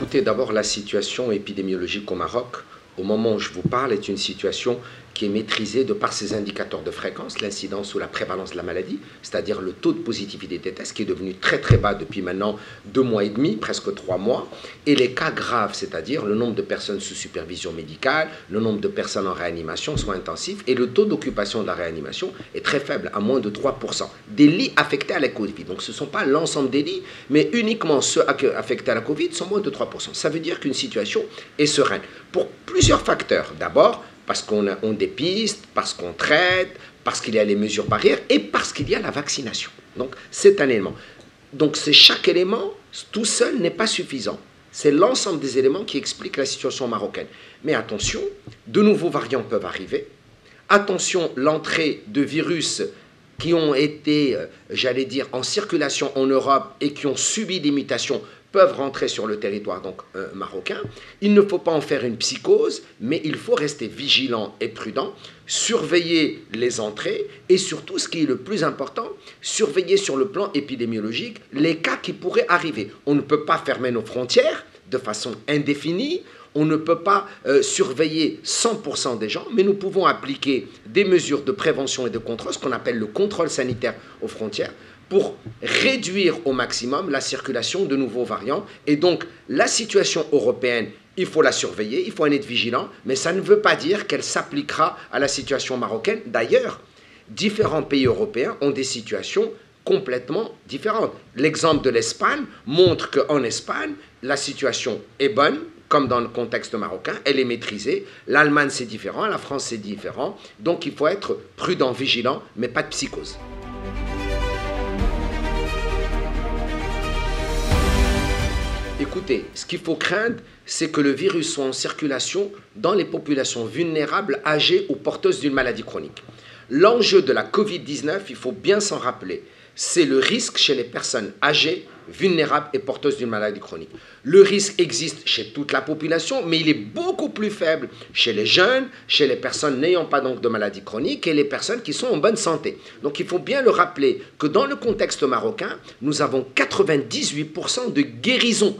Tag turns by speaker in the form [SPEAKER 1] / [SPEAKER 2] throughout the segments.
[SPEAKER 1] Écoutez, d'abord, la situation épidémiologique au Maroc, au moment où je vous parle, est une situation qui est maîtrisée de par ses indicateurs de fréquence, l'incidence ou la prévalence de la maladie, c'est-à-dire le taux de positivité des tests qui est devenu très très bas depuis maintenant 2 mois et demi, presque 3 mois, et les cas graves, c'est-à-dire le nombre de personnes sous supervision médicale, le nombre de personnes en réanimation, soins intensifs, et le taux d'occupation de la réanimation est très faible, à moins de 3%. Des lits affectés à la Covid, donc ce ne sont pas l'ensemble des lits, mais uniquement ceux affectés à la Covid sont moins de 3%. Ça veut dire qu'une situation est sereine, pour plusieurs facteurs. D'abord, parce qu'on dépiste, parce qu'on traite, parce qu'il y a les mesures barrières et parce qu'il y a la vaccination. Donc, c'est un élément. Donc, c'est chaque élément, tout seul n'est pas suffisant. C'est l'ensemble des éléments qui expliquent la situation marocaine. Mais attention, de nouveaux variants peuvent arriver. Attention, l'entrée de virus qui ont été, j'allais dire, en circulation en Europe et qui ont subi des mutations peuvent rentrer sur le territoire marocain. Il ne faut pas en faire une psychose, mais il faut rester vigilant et prudent, surveiller les entrées et surtout, ce qui est le plus important, surveiller sur le plan épidémiologique les cas qui pourraient arriver. On ne peut pas fermer nos frontières de façon indéfinie, on ne peut pas surveiller 100% des gens, mais nous pouvons appliquer des mesures de prévention et de contrôle, ce qu'on appelle le contrôle sanitaire aux frontières, pour réduire au maximum la circulation de nouveaux variants. Et donc, la situation européenne, il faut la surveiller, il faut en être vigilant, mais ça ne veut pas dire qu'elle s'appliquera à la situation marocaine. D'ailleurs, différents pays européens ont des situations complètement différentes. L'exemple de l'Espagne montre qu'en Espagne, la situation est bonne, comme dans le contexte marocain, elle est maîtrisée. L'Allemagne, c'est différent, la France, c'est différent. Donc, il faut être prudent, vigilant, mais pas de psychose. Écoutez, ce qu'il faut craindre, c'est que le virus soit en circulation dans les populations vulnérables, âgées ou porteuses d'une maladie chronique. L'enjeu de la Covid-19, il faut bien s'en rappeler, c'est le risque chez les personnes âgées, vulnérables et porteuses d'une maladie chronique. Le risque existe chez toute la population, mais il est beaucoup plus faible chez les jeunes, chez les personnes n'ayant pas donc de maladie chronique et les personnes qui sont en bonne santé. Donc il faut bien le rappeler que dans le contexte marocain, nous avons 98% de guérison.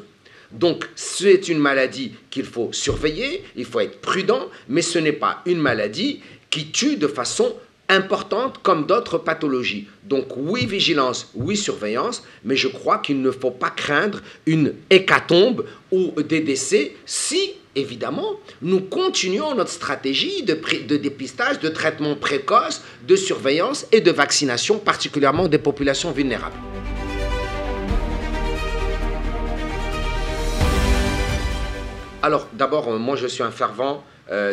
[SPEAKER 1] Donc, c'est une maladie qu'il faut surveiller, il faut être prudent, mais ce n'est pas une maladie qui tue de façon importante comme d'autres pathologies. Donc, oui, vigilance, oui, surveillance, mais je crois qu'il ne faut pas craindre une hécatombe ou des décès si, évidemment, nous continuons notre stratégie de dépistage, de traitement précoce, de surveillance et de vaccination, particulièrement des populations vulnérables. Alors, d'abord, moi, je suis un fervent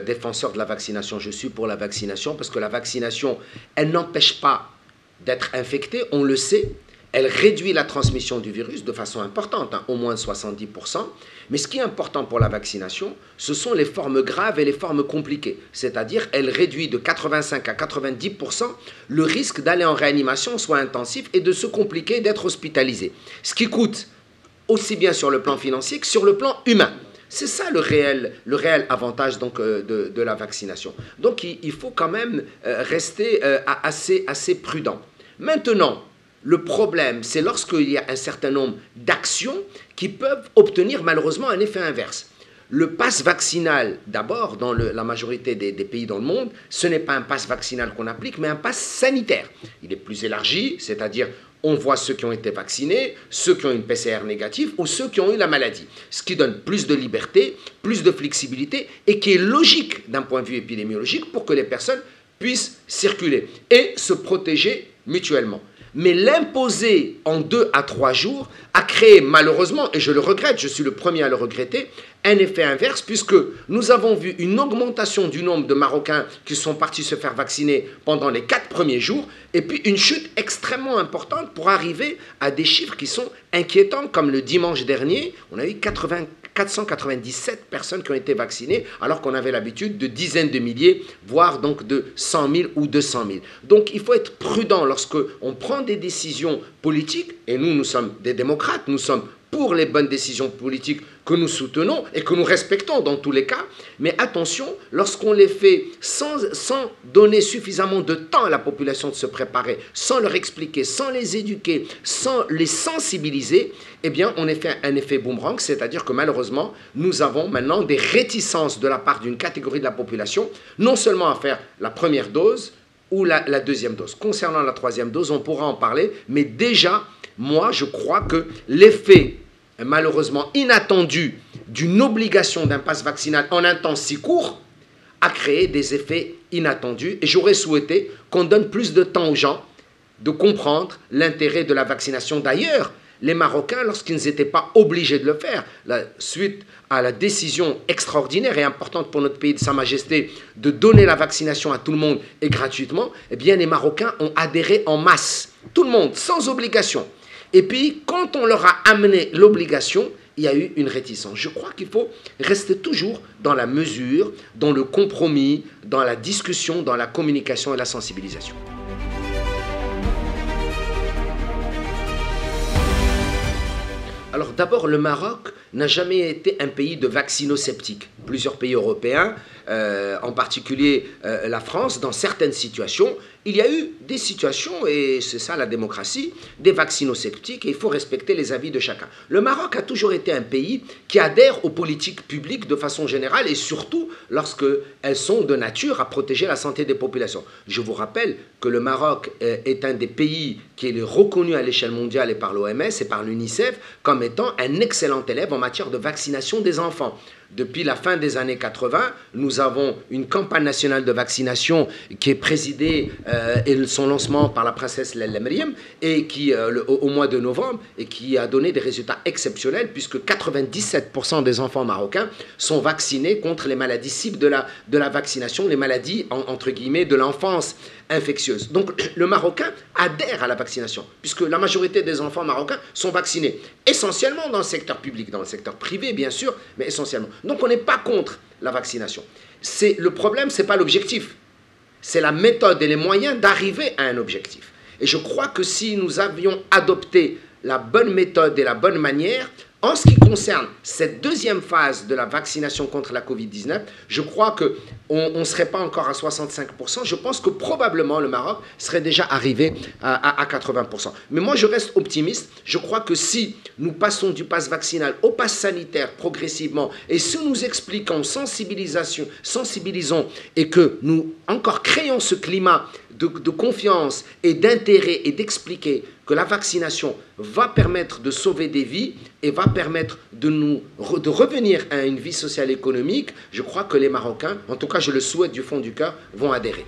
[SPEAKER 1] défenseur de la vaccination. Je suis pour la vaccination parce que la vaccination, elle n'empêche pas d'être infecté, on le sait. Elle réduit la transmission du virus de façon importante, au moins 70%. Mais ce qui est important pour la vaccination, ce sont les formes graves et les formes compliquées. C'est-à-dire, elle réduit de 85 à 90% le risque d'aller en réanimation, soit intensif, et de se compliquer, d'être hospitalisé. Ce qui coûte aussi bien sur le plan financier que sur le plan humain. C'est ça le réel avantage donc, de la vaccination. Donc il faut quand même rester assez prudent. Maintenant, le problème, c'est lorsqu'il y a un certain nombre d'actions qui peuvent obtenir malheureusement un effet inverse. Le pass vaccinal, d'abord, dans la majorité des pays dans le monde, ce n'est pas un pass vaccinal qu'on applique, mais un pass sanitaire. Il est plus élargi, c'est-à-dire on voit ceux qui ont été vaccinés, ceux qui ont une PCR négative ou ceux qui ont eu la maladie. Ce qui donne plus de liberté, plus de flexibilité et qui est logique d'un point de vue épidémiologique pour que les personnes puissent circuler et se protéger mutuellement. Mais l'imposer en 2 à 3 jours a créé malheureusement, et je le regrette, je suis le premier à le regretter, un effet inverse puisque nous avons vu une augmentation du nombre de Marocains qui sont partis se faire vacciner pendant les 4 premiers jours et puis une chute extrêmement importante pour arriver à des chiffres qui sont inquiétants comme le dimanche dernier, on a eu 497 personnes qui ont été vaccinées alors qu'on avait l'habitude de dizaines de milliers, voire donc de 100 000 ou 200 000. Donc il faut être prudent lorsqu'on prend des décisions politiques, et nous sommes des démocrates, nous sommes pour les bonnes décisions politiques que nous soutenons et que nous respectons dans tous les cas. Mais attention, lorsqu'on les fait sans donner suffisamment de temps à la population de se préparer, sans leur expliquer, sans les éduquer, sans les sensibiliser, eh bien, on fait un effet boomerang, c'est-à-dire que malheureusement, nous avons maintenant des réticences de la part d'une catégorie de la population, non seulement à faire la première dose ou la deuxième dose. Concernant la troisième dose, on pourra en parler, mais déjà, moi, je crois que l'effet malheureusement inattendu d'une obligation d'un pass vaccinal en un temps si court a créé des effets inattendus. Et j'aurais souhaité qu'on donne plus de temps aux gens de comprendre l'intérêt de la vaccination. D'ailleurs, les Marocains, lorsqu'ils n'étaient pas obligés de le faire, suite à la décision extraordinaire et importante pour notre pays de Sa Majesté de donner la vaccination à tout le monde et gratuitement, eh bien les Marocains ont adhéré en masse. Tout le monde, sans obligation. Et puis, quand on leur a amené l'obligation, il y a eu une réticence. Je crois qu'il faut rester toujours dans la mesure, dans le compromis, dans la discussion, dans la communication et la sensibilisation. Alors d'abord, le Maroc n'a jamais été un pays de vaccino-sceptiques. Plusieurs pays européens, en particulier la France, dans certaines situations, il y a eu des situations, et c'est ça la démocratie, des vaccino-sceptiques, et il faut respecter les avis de chacun. Le Maroc a toujours été un pays qui adhère aux politiques publiques de façon générale, et surtout lorsqu'elles sont de nature à protéger la santé des populations. Je vous rappelle que le Maroc est un des pays qui est reconnu à l'échelle mondiale et par l'OMS et par l'UNICEF comme étant un excellent élève en matière de vaccination des enfants. Depuis la fin des années 80, nous avons une campagne nationale de vaccination qui est présidée et son lancement par la princesse Laila Meriam et qui, au mois de novembre, et qui a donné des résultats exceptionnels puisque 97% des enfants marocains sont vaccinés contre les maladies cibles de la vaccination, les maladies entre guillemets de l'enfance infectieuse. Donc le Marocain adhère à la vaccination puisque la majorité des enfants marocains sont vaccinés essentiellement dans le secteur public, dans le secteur privé bien sûr, mais essentiellement. Donc on n'est pas contre la vaccination. Le problème, ce n'est pas l'objectif. C'est la méthode et les moyens d'arriver à un objectif. Et je crois que si nous avions adopté la bonne méthode et la bonne manière, en ce qui concerne cette deuxième phase de la vaccination contre la Covid-19, je crois qu'on ne serait pas encore à 65%. Je pense que probablement le Maroc serait déjà arrivé à 80%. Mais moi, je reste optimiste. Je crois que si nous passons du pass vaccinal au pass sanitaire progressivement, et si nous expliquons, sensibilisons, et que nous encore créons ce climat de confiance et d'intérêt et d'expliquer que la vaccination va permettre de sauver des vies et va permettre de revenir à une vie sociale et économique, je crois que les Marocains, en tout cas je le souhaite du fond du cœur, vont adhérer.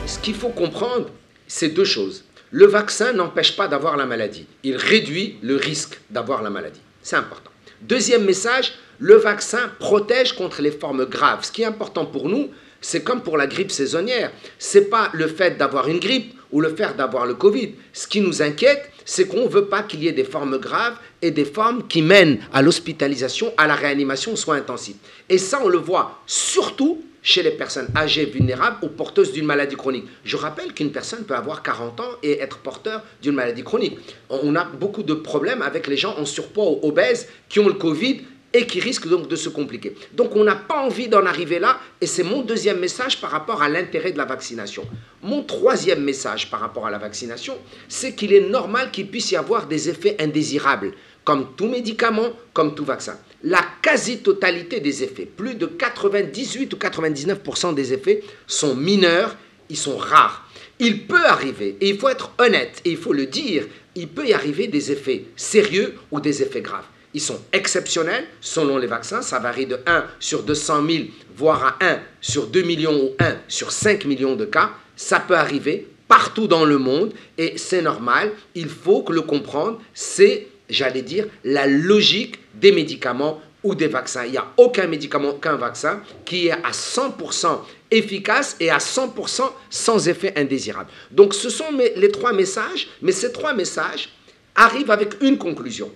[SPEAKER 1] Ce qu'il faut comprendre, c'est deux choses. Le vaccin n'empêche pas d'avoir la maladie. Il réduit le risque d'avoir la maladie. C'est important. Deuxième message, le vaccin protège contre les formes graves. Ce qui est important pour nous, c'est comme pour la grippe saisonnière. Ce n'est pas le fait d'avoir une grippe ou le fait d'avoir le Covid. Ce qui nous inquiète, c'est qu'on ne veut pas qu'il y ait des formes graves et des formes qui mènent à l'hospitalisation, à la réanimation, aux soins intensifs. Et ça, on le voit surtout chez les personnes âgées, vulnérables ou porteuses d'une maladie chronique. Je rappelle qu'une personne peut avoir 40 ans et être porteur d'une maladie chronique. On a beaucoup de problèmes avec les gens en surpoids ou obèses qui ont le Covid et qui risquent donc de se compliquer. Donc on n'a pas envie d'en arriver là, et c'est mon deuxième message par rapport à l'intérêt de la vaccination. Mon troisième message par rapport à la vaccination, c'est qu'il est normal qu'il puisse y avoir des effets indésirables, comme tout médicament, comme tout vaccin. La quasi-totalité des effets, plus de 98 ou 99% des effets sont mineurs, ils sont rares. Il peut arriver, et il faut être honnête, et il faut le dire, il peut y arriver des effets sérieux ou des effets graves. Ils sont exceptionnels selon les vaccins, ça varie de 1 sur 200 000, voire à 1 sur 2 millions ou 1 sur 5 millions de cas. Ça peut arriver partout dans le monde et c'est normal, il faut le comprendre, c'est, j'allais dire, la logique des médicaments ou des vaccins. Il n'y a aucun médicament, aucun vaccin qui est à 100% efficace et à 100% sans effet indésirable. Donc ce sont les trois messages, mais ces trois messages arrivent avec une conclusion.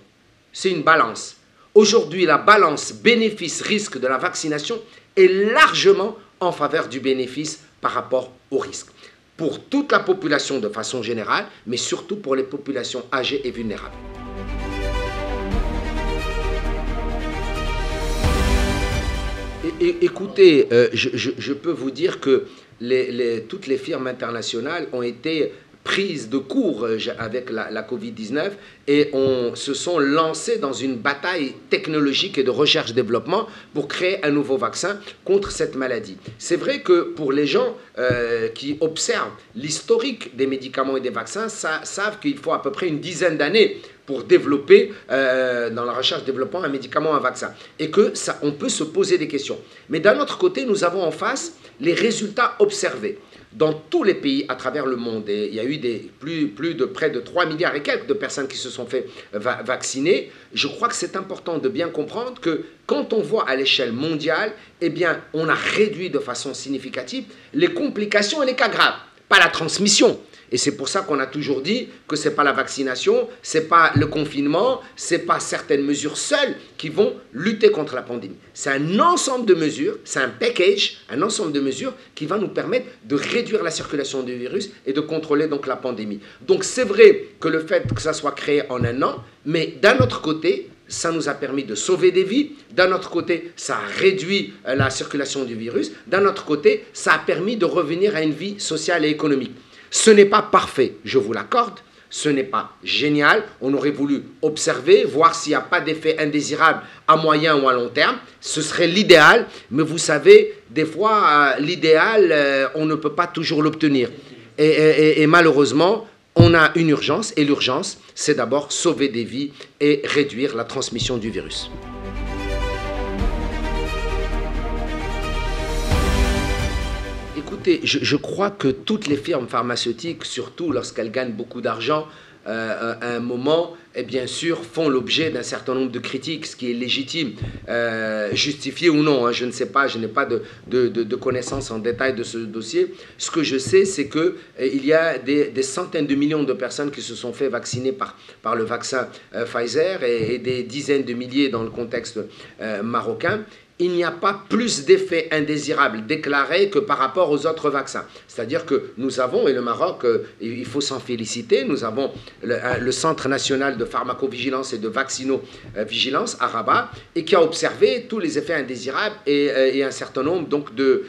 [SPEAKER 1] C'est une balance. Aujourd'hui, la balance bénéfice-risque de la vaccination est largement en faveur du bénéfice par rapport au risque. pour toute la population de façon générale, mais surtout pour les populations âgées et vulnérables. Écoutez, je peux vous dire que toutes les firmes internationales ont été prises de court avec la Covid-19 et se sont lancées dans une bataille technologique et de recherche-développement pour créer un nouveau vaccin contre cette maladie. C'est vrai que pour les gens qui observent l'historique des médicaments et des vaccins, savent qu'il faut à peu près une dizaine d'années pour développer dans la recherche-développement un médicament, un vaccin. Et que on peut se poser des questions. Mais d'un autre côté, nous avons en face les résultats observés dans tous les pays à travers le monde. Et il y a eu plus de près de 3 milliards et quelques de personnes qui se sont fait vacciner. Je crois que c'est important de bien comprendre que quand on voit à l'échelle mondiale, eh bien, on a réduit de façon significative les complications et les cas graves, pas la transmission. Et c'est pour ça qu'on a toujours dit que ce n'est pas la vaccination, ce n'est pas le confinement, ce n'est pas certaines mesures seules qui vont lutter contre la pandémie. C'est un ensemble de mesures, c'est un package, un ensemble de mesures qui va nous permettre de réduire la circulation du virus et de contrôler donc la pandémie. Donc c'est vrai que le fait que ça soit créé en un an, mais d'un autre côté, ça nous a permis de sauver des vies. D'un autre côté, ça a réduit la circulation du virus. D'un autre côté, ça a permis de revenir à une vie sociale et économique. Ce n'est pas parfait, je vous l'accorde, ce n'est pas génial, on aurait voulu observer, voir s'il n'y a pas d'effet indésirable à moyen ou à long terme, ce serait l'idéal, mais vous savez, des fois, l'idéal, on ne peut pas toujours l'obtenir. Et malheureusement, on a une urgence, et l'urgence, c'est d'abord sauver des vies et réduire la transmission du virus. Écoutez, je crois que toutes les firmes pharmaceutiques, surtout lorsqu'elles gagnent beaucoup d'argent, à un moment, et bien sûr, font l'objet d'un certain nombre de critiques, ce qui est légitime, justifié ou non, hein, je ne sais pas, je n'ai pas de connaissances en détail de ce dossier. Ce que je sais, c'est qu'il y a des centaines de millions de personnes qui se sont fait vacciner par le vaccin Pfizer et des dizaines de milliers dans le contexte marocain. Il n'y a pas plus d'effets indésirables déclarés que par rapport aux autres vaccins. C'est-à-dire que nous avons, et le Maroc, il faut s'en féliciter, nous avons le Centre national de pharmacovigilance et de vaccinovigilance à Rabat, et qui a observé tous les effets indésirables et un certain nombre donc de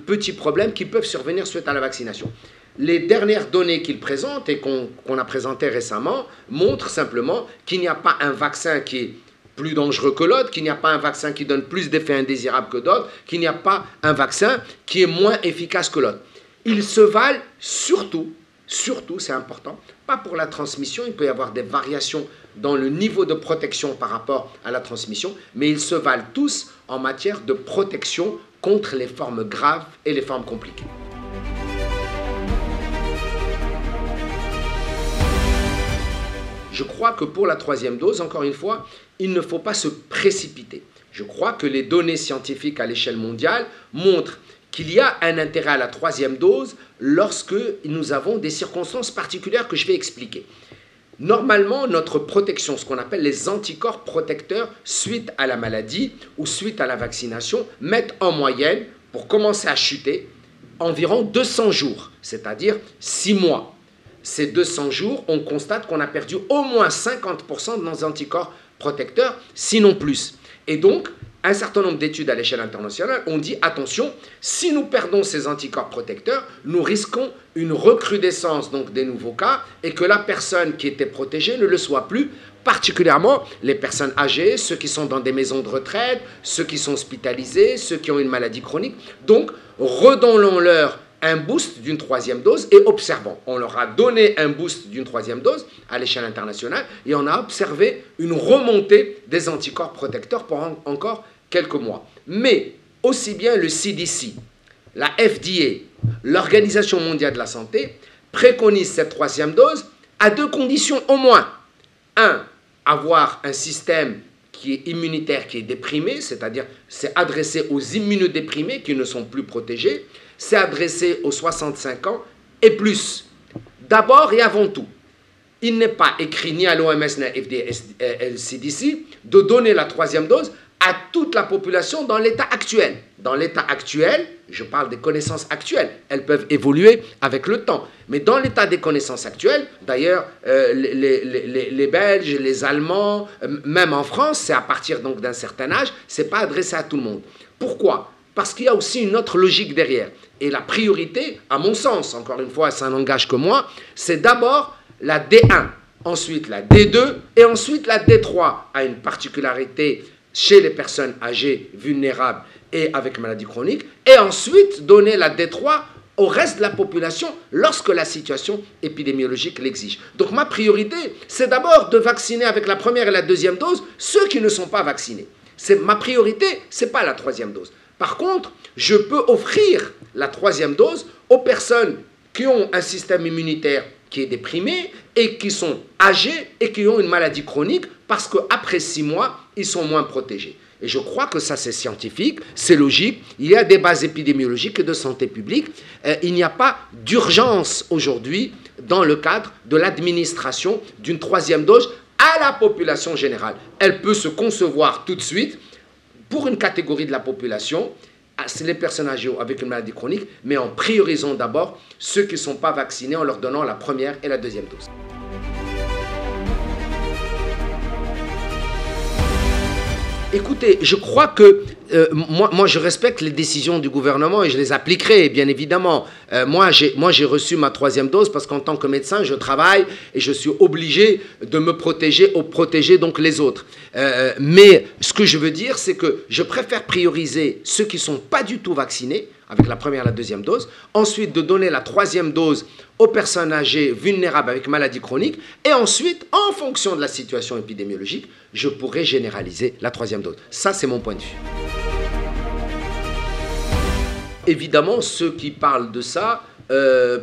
[SPEAKER 1] petits problèmes qui peuvent survenir suite à la vaccination. Les dernières données qu'il présente et qu'on a présentées récemment montrent simplement qu'il n'y a pas un vaccin qui est plus dangereux que l'autre, qu'il n'y a pas un vaccin qui donne plus d'effets indésirables que d'autres, qu'il n'y a pas un vaccin qui est moins efficace que l'autre. Ils se valent surtout, c'est important, pas pour la transmission, il peut y avoir des variations dans le niveau de protection par rapport à la transmission, mais ils se valent tous en matière de protection contre les formes graves et les formes compliquées. Je crois que pour la troisième dose, encore une fois, il ne faut pas se précipiter. Je crois que les données scientifiques à l'échelle mondiale montrent qu'il y a un intérêt à la troisième dose lorsque nous avons des circonstances particulières que je vais expliquer. Normalement, notre protection, ce qu'on appelle les anticorps protecteurs suite à la maladie ou suite à la vaccination, mettent en moyenne, pour commencer à chuter, environ 200 jours, c'est-à-dire 6 mois. Ces 200 jours, on constate qu'on a perdu au moins 50% de nos anticorps protecteurs, sinon plus. Et donc, un certain nombre d'études à l'échelle internationale ont dit, attention, si nous perdons ces anticorps protecteurs, nous risquons une recrudescence donc, des nouveaux cas et que la personne qui était protégée ne le soit plus, particulièrement les personnes âgées, ceux qui sont dans des maisons de retraite, ceux qui sont hospitalisés, ceux qui ont une maladie chronique. Donc, redonnons-leur un boost d'une troisième dose et observons. On leur a donné un boost d'une troisième dose à l'échelle internationale et on a observé une remontée des anticorps protecteurs pendant encore quelques mois. Mais aussi bien le CDC, la FDA, l'Organisation mondiale de la santé préconisent cette troisième dose à 2 conditions au moins. 1, avoir un système qui est immunitaire, qui est déprimé, c'est-à-dire c'est adressé aux immunodéprimés qui ne sont plus protégés, c'est adressé aux 65 ans et plus. D'abord et avant tout, il n'est pas écrit ni à l'OMS ni à la FDA, CDC de donner la troisième dose à toute la population dans l'état actuel. Dans l'état actuel, je parle des connaissances actuelles, elles peuvent évoluer avec le temps. Mais dans l'état des connaissances actuelles, d'ailleurs, les Belges, les Allemands, même en France, c'est à partir donc d'un certain âge, ce n'est pas adressé à tout le monde. Pourquoi ? Parce qu'il y a aussi une autre logique derrière. Et la priorité, à mon sens, encore une fois, ça n'engage que moi, c'est d'abord la D1, ensuite la D2 et ensuite la D3 a une particularité chez les personnes âgées, vulnérables et avec maladie chronique, et ensuite donner la D3 au reste de la population lorsque la situation épidémiologique l'exige. Donc ma priorité, c'est d'abord de vacciner avec la première et la deuxième dose ceux qui ne sont pas vaccinés. Ma priorité, ce n'est pas la troisième dose. Par contre, je peux offrir la troisième dose aux personnes qui ont un système immunitaire qui est déprimé et qui sont âgés et qui ont une maladie chronique parce qu'après 6 mois, ils sont moins protégés. Et je crois que ça, c'est scientifique, c'est logique. Il y a des bases épidémiologiques et de santé publique. Il n'y a pas d'urgence aujourd'hui dans le cadre de l'administration d'une troisième dose à la population générale. Elle peut se concevoir tout de suite pour une catégorie de la population, c'est les personnes âgées avec une maladie chronique, mais en priorisant d'abord ceux qui ne sont pas vaccinés en leur donnant la première et la deuxième dose. Écoutez, je crois que moi, je respecte les décisions du gouvernement et je les appliquerai, bien évidemment. Moi, j'ai reçu ma troisième dose parce qu'en tant que médecin, je travaille et je suis obligé de me protéger ou protéger donc les autres. Mais ce que je veux dire, c'est que je préfère prioriser ceux qui ne sont pas du tout vaccinés, avec la première et la deuxième dose, ensuite de donner la troisième dose aux personnes âgées vulnérables avec maladie chronique, et ensuite, en fonction de la situation épidémiologique, je pourrai généraliser la troisième dose. Ça, c'est mon point de vue. Évidemment, ceux qui parlent de ça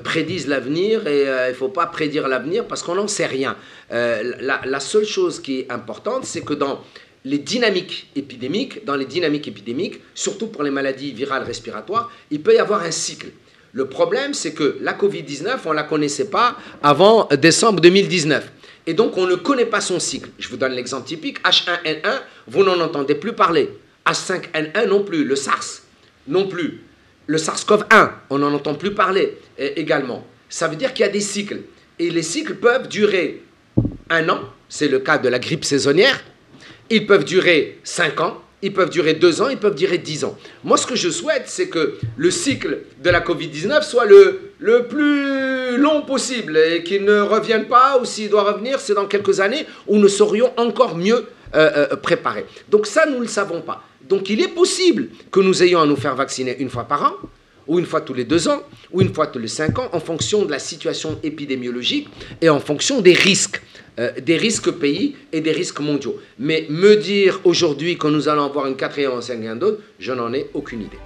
[SPEAKER 1] prédisent l'avenir et il ne faut pas prédire l'avenir parce qu'on n'en sait rien. La seule chose qui est importante, c'est que dans les dynamiques épidémiques, surtout pour les maladies virales respiratoires, il peut y avoir un cycle. Le problème, c'est que la Covid-19, on ne la connaissait pas avant décembre 2019. Et donc, on ne connaît pas son cycle. Je vous donne l'exemple typique. H1N1, vous n'en entendez plus parler. H5N1 non plus. Le SARS non plus. Le SARS-CoV-1, on n'en entend plus parler également. Ça veut dire qu'il y a des cycles. Et les cycles peuvent durer 1 an. C'est le cas de la grippe saisonnière. Ils peuvent durer 5 ans. Ils peuvent durer 2 ans, ils peuvent durer 10 ans. Moi, ce que je souhaite, c'est que le cycle de la Covid-19 soit le plus long possible et qu'il ne revienne pas, ou s'il doit revenir, c'est dans quelques années où nous serions encore mieux préparés. Donc ça, nous ne le savons pas. Donc il est possible que nous ayons à nous faire vacciner 1 fois par an, ou 1 fois tous les 2 ans, ou 1 fois tous les 5 ans, en fonction de la situation épidémiologique et en fonction des risques pays et des risques mondiaux. Mais me dire aujourd'hui que nous allons avoir une 4e ou 5e dose, je n'en ai aucune idée.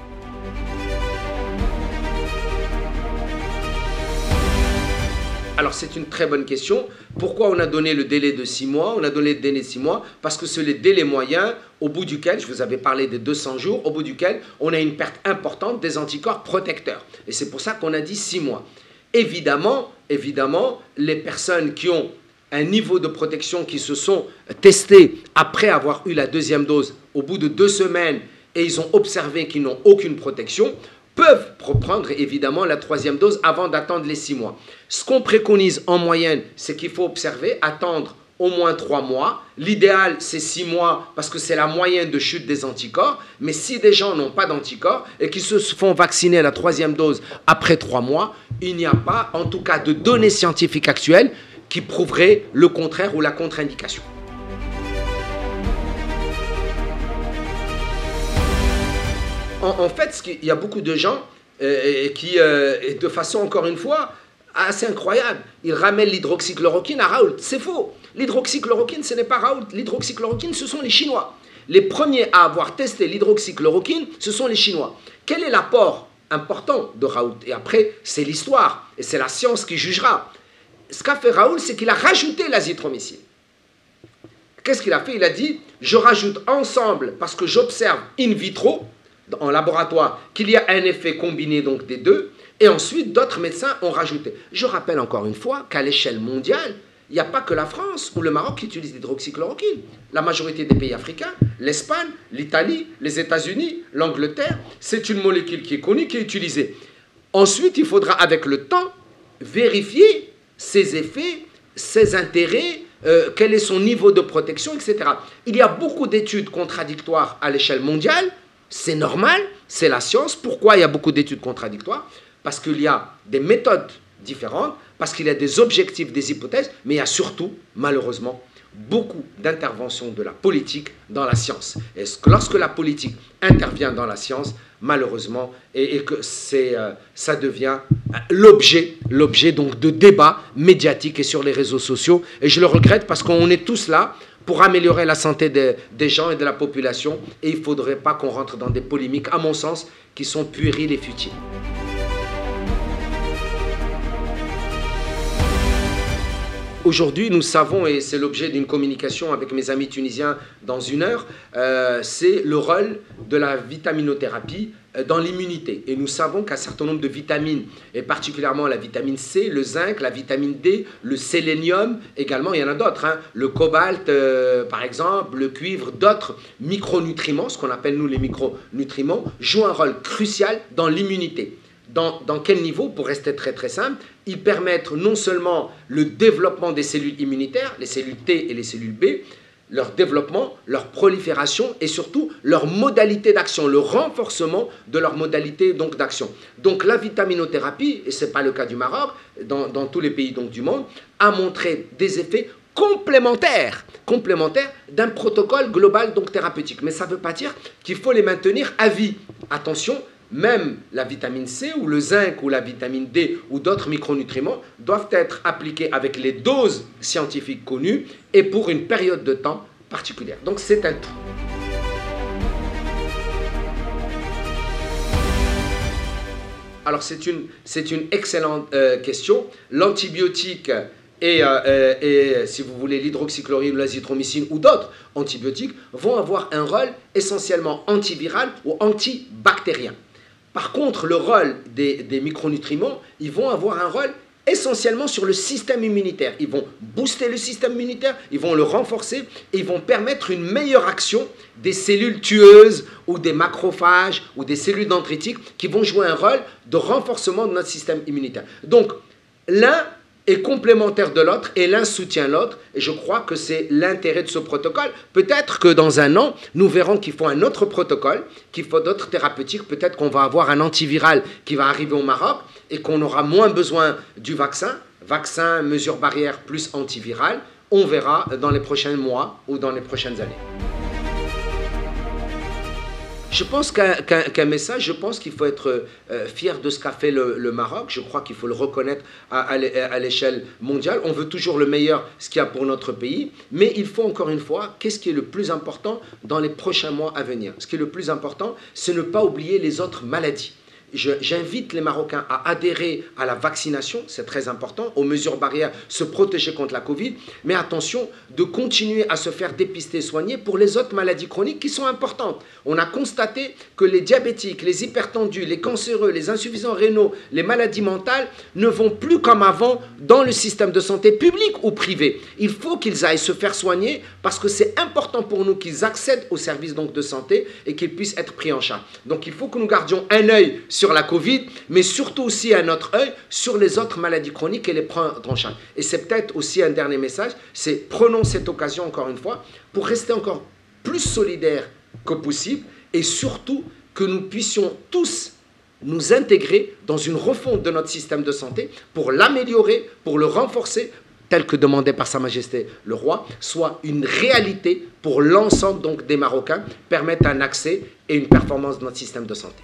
[SPEAKER 1] Alors c'est une très bonne question. Pourquoi on a donné le délai de 6 mois? On a donné le délai de 6 mois parce que c'est le délai moyen au bout duquel, je vous avais parlé des 200 jours, au bout duquel on a une perte importante des anticorps protecteurs. Et c'est pour ça qu'on a dit 6 mois. Évidemment, les personnes qui ont un niveau de protection qui se sont testés après avoir eu la 2e dose au bout de 2 semaines et ils ont observé qu'ils n'ont aucune protection, peuvent prendre évidemment la 3e dose avant d'attendre les 6 mois. Ce qu'on préconise en moyenne, c'est qu'il faut observer, attendre au moins 3 mois. L'idéal, c'est 6 mois parce que c'est la moyenne de chute des anticorps. Mais si des gens n'ont pas d'anticorps et qui se font vacciner à la 3e dose après 3 mois, il n'y a pas, en tout cas, de données scientifiques actuelles qui prouverait le contraire ou la contre-indication. En fait, il y a beaucoup de gens qui, de façon encore une fois, assez incroyable, ils ramènent l'hydroxychloroquine à Raoult. C'est faux. L'hydroxychloroquine, ce n'est pas Raoult. L'hydroxychloroquine, ce sont les Chinois. Les premiers à avoir testé l'hydroxychloroquine, ce sont les Chinois. Quel est l'apport important de Raoult? Et après, c'est l'histoire et c'est la science qui jugera. Ce qu'a fait Raoult, c'est qu'il a rajouté l'azithromycine. Qu'est-ce qu'il a fait? Il a dit, je rajoute ensemble, parce que j'observe in vitro, en laboratoire, qu'il y a un effet combiné donc des deux, et ensuite d'autres médecins ont rajouté. Je rappelle encore une fois qu'à l'échelle mondiale, il n'y a pas que la France ou le Maroc qui utilisent l'hydroxychloroquine. La majorité des pays africains, l'Espagne, l'Italie, les États-Unis, l'Angleterre, c'est une molécule qui est connue, qui est utilisée. Ensuite, il faudra avec le temps vérifier ses effets, ses intérêts, quel est son niveau de protection, etc. Il y a beaucoup d'études contradictoires à l'échelle mondiale. C'est normal, c'est la science. Pourquoi il y a beaucoup d'études contradictoires? Parce qu'il y a des méthodes différentes, parce qu'il y a des objectifs, des hypothèses, mais il y a surtout, malheureusement, beaucoup d'interventions de la politique dans la science. Et lorsque la politique intervient dans la science, malheureusement, et que ça devient l'objet donc de débats médiatiques et sur les réseaux sociaux. Et je le regrette parce qu'on est tous là pour améliorer la santé des gens et de la population. Et il ne faudrait pas qu'on rentre dans des polémiques, à mon sens, qui sont puériles et futiles. Aujourd'hui, nous savons, et c'est l'objet d'une communication avec mes amis tunisiens dans 1 heure, c'est le rôle de la vitaminothérapie dans l'immunité. Et nous savons qu'un certain nombre de vitamines, et particulièrement la vitamine C, le zinc, la vitamine D, le sélénium, également, il y en a d'autres, hein, le cobalt, par exemple, le cuivre, d'autres micronutriments, ce qu'on appelle nous les micronutriments, jouent un rôle crucial dans l'immunité. Dans quel niveau? Pour rester très très simple, ils permettent non seulement le développement des cellules immunitaires, les cellules T et les cellules B, leur développement, leur prolifération et surtout leur modalité d'action, le renforcement de leur modalité d'action. Donc la vitaminothérapie, et ce n'est pas le cas du Maroc, dans tous les pays donc, du monde, a montré des effets complémentaires d'un protocole global donc thérapeutique. Mais ça ne veut pas dire qu'il faut les maintenir à vie. Attention, même la vitamine C ou le zinc ou la vitamine D ou d'autres micronutriments doivent être appliqués avec les doses scientifiques connues et pour une période de temps particulière. Donc c'est un tout. Alors c'est une excellente question. L'antibiotique et si vous voulez l'hydroxychloroquine ou l'azithromycine ou d'autres antibiotiques vont avoir un rôle essentiellement antiviral ou antibactérien. Par contre, le rôle des micronutriments, ils vont avoir un rôle essentiellement sur le système immunitaire. Ils vont booster le système immunitaire, ils vont le renforcer et ils vont permettre une meilleure action des cellules tueuses ou des macrophages ou des cellules dendritiques qui vont jouer un rôle de renforcement de notre système immunitaire. Donc, l'un est complémentaire de l'autre et l'un soutient l'autre et je crois que c'est l'intérêt de ce protocole. Peut-être que dans 1 an, nous verrons qu'il faut un autre protocole, qu'il faut d'autres thérapeutiques, peut-être qu'on va avoir un antiviral qui va arriver au Maroc et qu'on aura moins besoin du vaccin, mesures barrières plus antiviral, on verra dans les prochains mois ou dans les prochaines années. Je pense qu'un message, je pense qu'il faut être fier de ce qu'a fait le Maroc. Je crois qu'il faut le reconnaître à l'échelle mondiale. On veut toujours le meilleur, ce qu'il y a pour notre pays. Mais il faut encore une fois, qu'est-ce qui est le plus important dans les prochains mois à venir? Ce qui est le plus important, c'est ne pas oublier les autres maladies. J'invite les Marocains à adhérer à la vaccination, c'est très important, aux mesures barrières, se protéger contre la Covid, mais attention de continuer à se faire dépister et soigner pour les autres maladies chroniques qui sont importantes. On a constaté que les diabétiques, les hypertendus, les cancéreux, les insuffisants rénaux, les maladies mentales ne vont plus comme avant dans le système de santé public ou privé. Il faut qu'ils aillent se faire soigner parce que c'est important pour nous qu'ils accèdent aux services donc, de santé et qu'ils puissent être pris en charge. Donc il faut que nous gardions un œil sur la Covid, mais surtout aussi un autre œil sur les autres maladies chroniques et les prendre en charge. Et c'est peut-être aussi un dernier message, c'est prenons cette occasion encore une fois pour rester encore plus solidaires que possible et surtout que nous puissions tous nous intégrer dans une refonte de notre système de santé pour l'améliorer, pour le renforcer, tel que demandé par Sa Majesté le Roi, soit une réalité pour l'ensemble donc des Marocains, permettre un accès et une performance de notre système de santé.